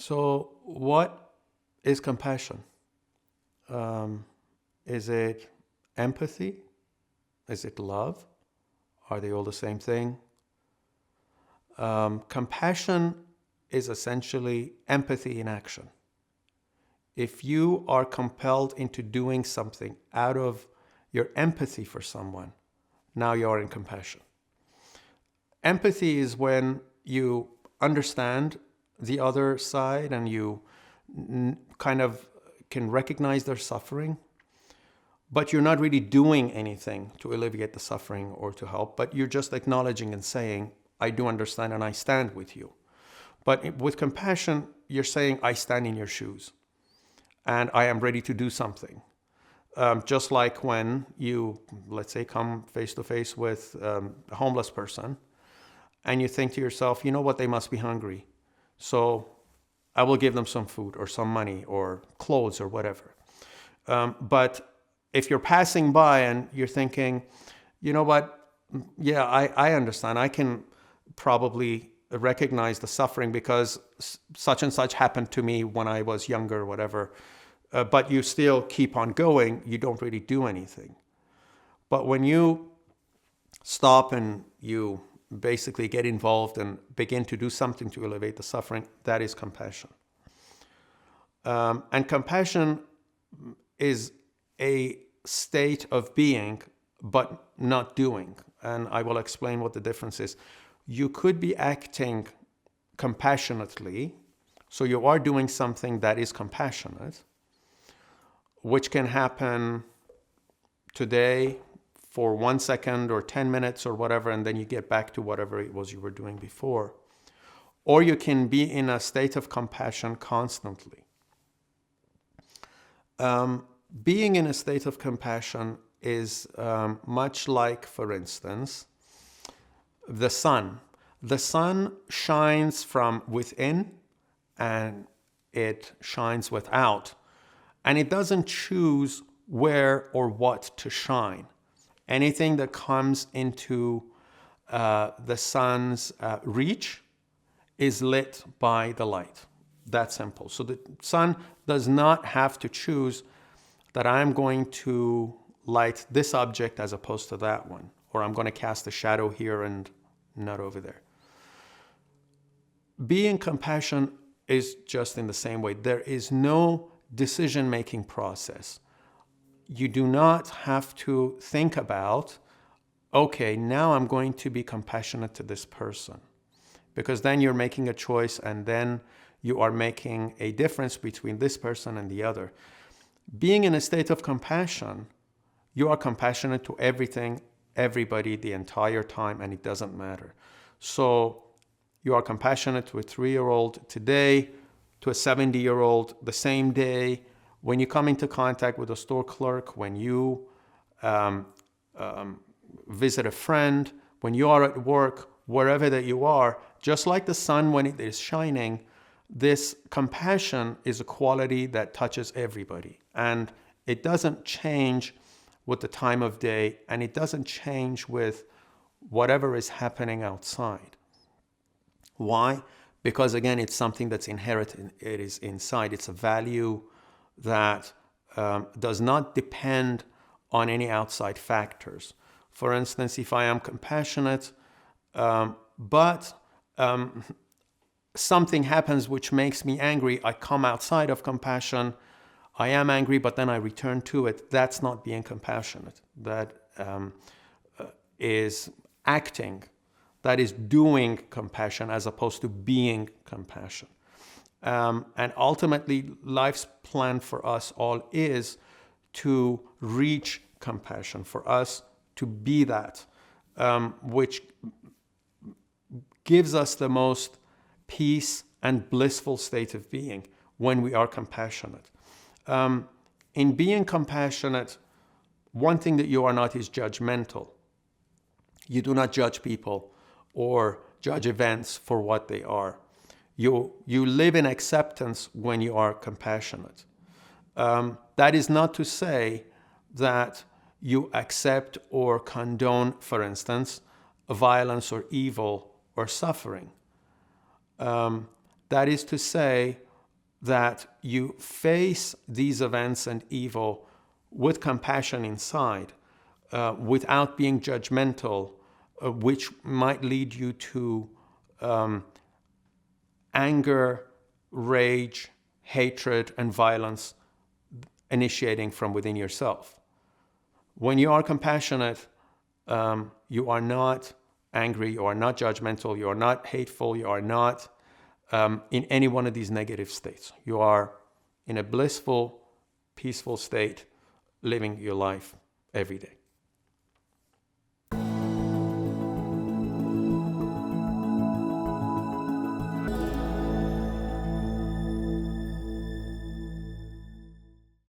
So, what is compassion? Is it empathy? Is it love? Are they all the same thing? Compassion is essentially empathy in action. If you are compelled into doing something out of your empathy for someone, now you are in compassion. Empathy is when you understand the other side and you kind of can recognize their suffering, but you're not really doing anything to alleviate the suffering or to help, but you're just acknowledging and saying, I do understand and I stand with you. But with compassion, you're saying, I stand in your shoes and I am ready to do something. Just like when you, let's say, come face to face with a homeless person and you think to yourself, you know what, they must be hungry. So I will give them some food or some money or clothes or whatever. But if you're passing by and you're thinking, you know what, yeah, I understand. I can probably recognize the suffering because such and such happened to me when I was younger or whatever. But you still keep on going. You don't really do anything. But when you stop and you basically get involved and begin to do something to elevate the suffering, that is compassion. And compassion is a state of being, but not doing. And I will explain what the difference is. You could be acting compassionately, so you are doing something that is compassionate, which can happen today for 1 second or 10 minutes or whatever, and then you get back to whatever it was you were doing before. Or you can be in a state of compassion constantly. Being in a state of compassion is much like, for instance, the sun. The sun shines from within and it shines without. And it doesn't choose where or what to shine. Anything that comes into the sun's reach is lit by the light. That simple. So the sun does not have to choose that I'm going to light this object as opposed to that one, or I'm going to cast a shadow here and not over there. Being compassion is just in the same way. There is no decision-making process. You do not have to think about, okay, now I'm going to be compassionate to this person. Because then you're making a choice and then you are making a difference between this person and the other. Being in a state of compassion, you are compassionate to everything, everybody, the entire time, and it doesn't matter. So you are compassionate to a 3-year-old today, to a 70-year-old the same day. When you come into contact with a store clerk, when you visit a friend, when you are at work, wherever that you are, just like the sun when it is shining, this compassion is a quality that touches everybody. And it doesn't change with the time of day, and it doesn't change with whatever is happening outside. Why? Because again, it's something that's inherent, it is inside. It's a value that does not depend on any outside factors. For instance, if I am compassionate, but something happens which makes me angry, I come outside of compassion, I am angry, but then I return to it. That's not being compassionate. That is acting. That is doing compassion as opposed to being compassion. And ultimately, life's plan for us all is to reach compassion, for us to be that, which gives us the most peace and blissful state of being when we are compassionate. In being compassionate, one thing that you are not is judgmental. You do not judge people or judge events for what they are. You live in acceptance when you are compassionate. That is not to say that you accept or condone, for instance, violence or evil or suffering. That is to say that you face these events and evil with compassion inside, without being judgmental, which might lead you to anger, rage, hatred, and violence initiating from within yourself. When you are compassionate, you are not angry, you are not judgmental, you are not hateful, you are not in any one of these negative states. You are in a blissful, peaceful state, living your life every day.